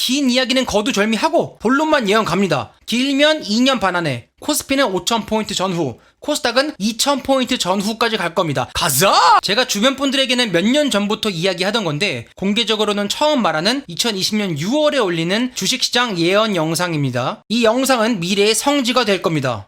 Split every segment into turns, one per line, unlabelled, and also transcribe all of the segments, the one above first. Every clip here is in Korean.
긴 이야기는 거두절미하고 본론만 예언 갑니다. 길면 2년 반 안에, 코스피는 5,000포인트 전후, 코스닥은 2,000포인트 전후까지 갈 겁니다. 가자! 제가 주변 분들에게는 몇 년 전부터 이야기하던 건데 공개적으로는 처음 말하는 2020년 6월에 올리는 주식시장 예언 영상입니다. 이 영상은 미래의 성지가 될 겁니다.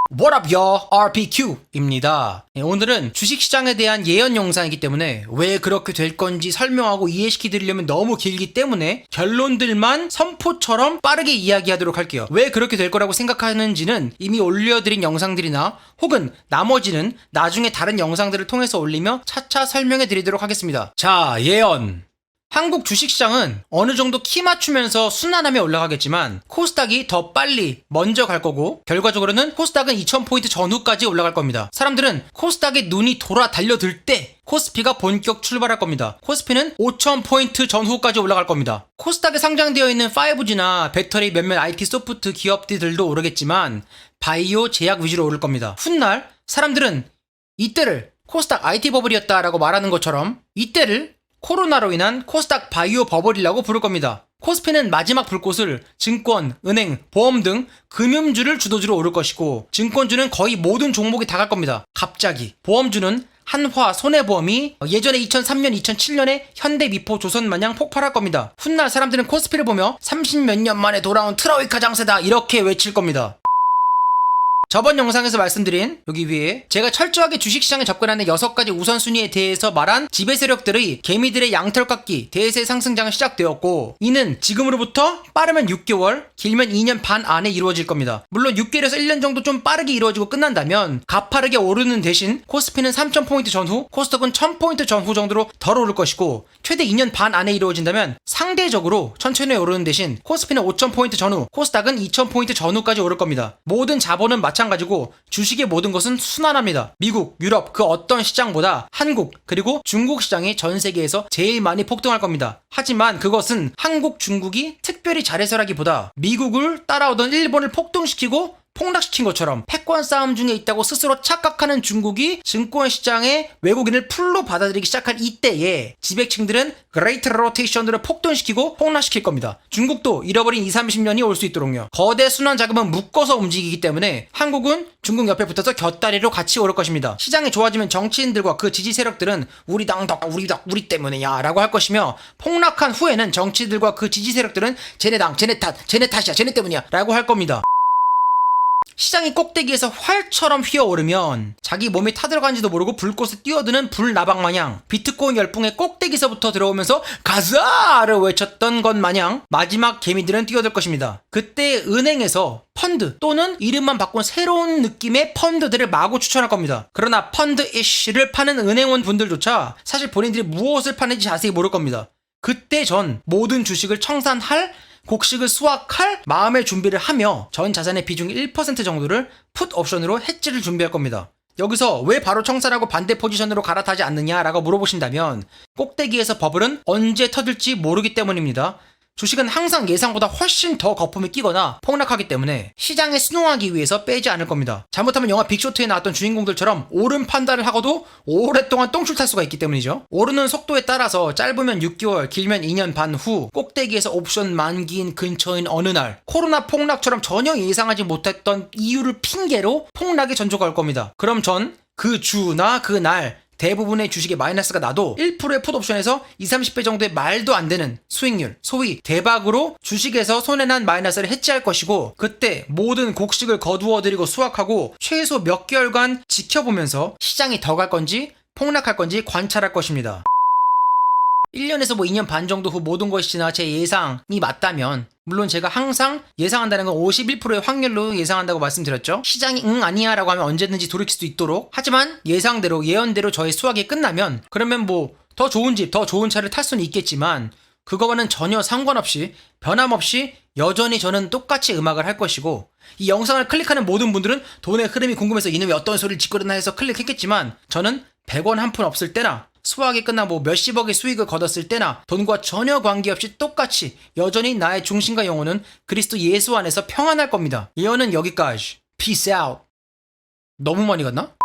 What up, y'all? RPQ입니다. 오늘은 주식시장에 대한 예언 영상이기 때문에 왜 그렇게 될 건지 설명하고 이해시켜드리려면 너무 길기 때문에 결론들만 선포처럼 빠르게 이야기하도록 할게요. 왜 그렇게 될 거라고 생각하는지는 이미 올려드린 영상들이나 혹은 나머지는 나중에 다른 영상들을 통해서 올리며 차차 설명해드리도록 하겠습니다. 자, 예언. 한국 주식시장은 어느 정도 키 맞추면서 순환하며 올라가겠지만 코스닥이 더 빨리 먼저 갈 거고 결과적으로는 코스닥은 2000포인트 전후까지 올라갈 겁니다. 사람들은 코스닥에 눈이 돌아 달려들 때 코스피가 본격 출발할 겁니다. 코스피는 5000포인트 전후까지 올라갈 겁니다. 코스닥에 상장되어 있는 5G나 배터리 몇몇 IT 소프트 기업들도 오르겠지만 바이오 제약 위주로 오를 겁니다. 훗날 사람들은 이때를 코스닥 IT 버블이었다라고 말하는 것처럼 이때를 코로나로 인한 코스닥 바이오 버블이라고 부를 겁니다. 코스피는 마지막 불꽃을 증권, 은행, 보험 등 금융주를 주도주로 오를 것이고 증권주는 거의 모든 종목이 다 갈 겁니다. 갑자기 보험주는 한화, 손해보험이 예전에 2003년, 2007년에 현대미포, 조선 마냥 폭발할 겁니다. 훗날 사람들은 코스피를 보며 30몇 년 만에 돌아온 트로이카 장세다 이렇게 외칠 겁니다. 저번 영상에서 말씀드린 여기 위에 제가 철저하게 주식시장에 접근하는 6가지 우선순위에 대해서 말한 지배 세력들의 개미들의 양털깎기 대세 상승장은 시작되었고 이는 지금으로부터 빠르면 6개월, 길면 2년 반 안에 이루어질 겁니다. 물론 6개월에서 1년 정도 좀 빠르게 이루어지고 끝난다면 가파르게 오르는 대신 코스피는 3000포인트 전후, 코스닥은 1000포인트 전후 정도로 덜 오를 것이고 최대 2년 반 안에 이루어진다면 상대적으로 천천히 오르는 대신 코스피는 5000포인트 전후, 코스닥은 2000포인트 전후까지 오를 겁니다. 모든 자본은 마찬가지고 주식의 모든 것은 순환합니다. 미국, 유럽 그 어떤 시장보다 한국 그리고 중국 시장이 전 세계에서 제일 많이 폭등할 겁니다. 하지만 그것은 한국, 중국이 특별히 잘해서라기보다 미국을 따라오던 일본을 폭등시키고 폭락시킨 것처럼 패권 싸움 중에 있다고 스스로 착각하는 중국이 증권시장에 외국인을 풀로 받아들이기 시작한 이때에 지배층들은 그레이트 로테이션으로 폭등시키고 폭락시킬 겁니다. 중국도 잃어버린 20-30년이 올 수 있도록요. 거대 순환 자금은 묶어서 움직이기 때문에 한국은 중국 옆에 붙어서 곁다리로 같이 오를 것입니다. 시장이 좋아지면 정치인들과 그 지지 세력들은 우리 당 덕, 우리 때문이야 라고 할 것이며 폭락한 후에는 정치인들과 그 지지 세력들은 쟤네 당, 쟤네 탓이야, 쟤네 때문이야 라고 할 겁니다. 시장이 꼭대기에서 활처럼 휘어오르면 자기 몸이 타들어간지도 모르고 불꽃에 뛰어드는 불나방 마냥 비트코인 열풍의 꼭대기서부터 들어오면서 가자를 외쳤던 것 마냥 마지막 개미들은 뛰어들 것입니다. 그때 은행에서 펀드 또는 이름만 바꾼 새로운 느낌의 펀드들을 마구 추천할 겁니다. 그러나 펀드-이쉬를 파는 은행원 분들조차 사실 본인들이 무엇을 파는지 자세히 모를 겁니다. 그때 전 모든 주식을 청산할 곡식을 수확할 마음의 준비를 하며 전 자산의 비중 1% 정도를 풋 옵션으로 해지를 준비할 겁니다. 여기서 왜 바로 청산하고 반대 포지션으로 갈아타지 않느냐라고 물어보신다면 꼭대기에서 버블은 언제 터질지 모르기 때문입니다. 주식은 항상 예상보다 훨씬 더 거품이 끼거나 폭락하기 때문에 시장에 순응하기 위해서 빼지 않을 겁니다. 잘못하면 영화 빅쇼트에 나왔던 주인공들처럼 옳은 판단을 하고도 오랫동안 똥줄 탈 수가 있기 때문이죠. 오르는 속도에 따라서 짧으면 6개월, 길면 2년 반 후 꼭대기에서 옵션 만기인 근처인 어느 날 코로나 폭락처럼 전혀 예상하지 못했던 이유를 핑계로 폭락의 전조가 올 겁니다. 그럼 전 그 주나 그 날 대부분의 주식에 마이너스가 나도 1%의 풋옵션에서 20-30배 정도의 말도 안 되는 수익률, 소위 대박으로 주식에서 손해난 마이너스를 해지할 것이고 그때 모든 곡식을 거두어들이고 수확하고 최소 몇 개월간 지켜보면서 시장이 더 갈 건지 폭락할 건지 관찰할 것입니다. 1년에서 2년 반 정도 후 모든 것이 지나 제 예상이 맞다면 물론 제가 항상 예상한다는 건 51%의 확률로 예상한다고 말씀드렸죠. 시장이 응 아니야 라고 하면 언제든지 돌이킬 수도 있도록 하지만 예상대로 예언대로 저의 수확이 끝나면 그러면 뭐 더 좋은 집, 더 좋은 차를 탈 수는 있겠지만 그거와는 전혀 상관없이 변함없이 여전히 저는 똑같이 음악을 할 것이고 이 영상을 클릭하는 모든 분들은 돈의 흐름이 궁금해서 이놈이 어떤 소리를 짓거리나 해서 클릭했겠지만 저는 100원 한 푼 없을 때나 수확이 끝나 몇십억의 수익을 거뒀을 때나 돈과 전혀 관계없이 똑같이 여전히 나의 중심과 영혼은 그리스도 예수 안에서 평안할 겁니다. 예언은 여기까지. Peace out. 너무 많이 갔나?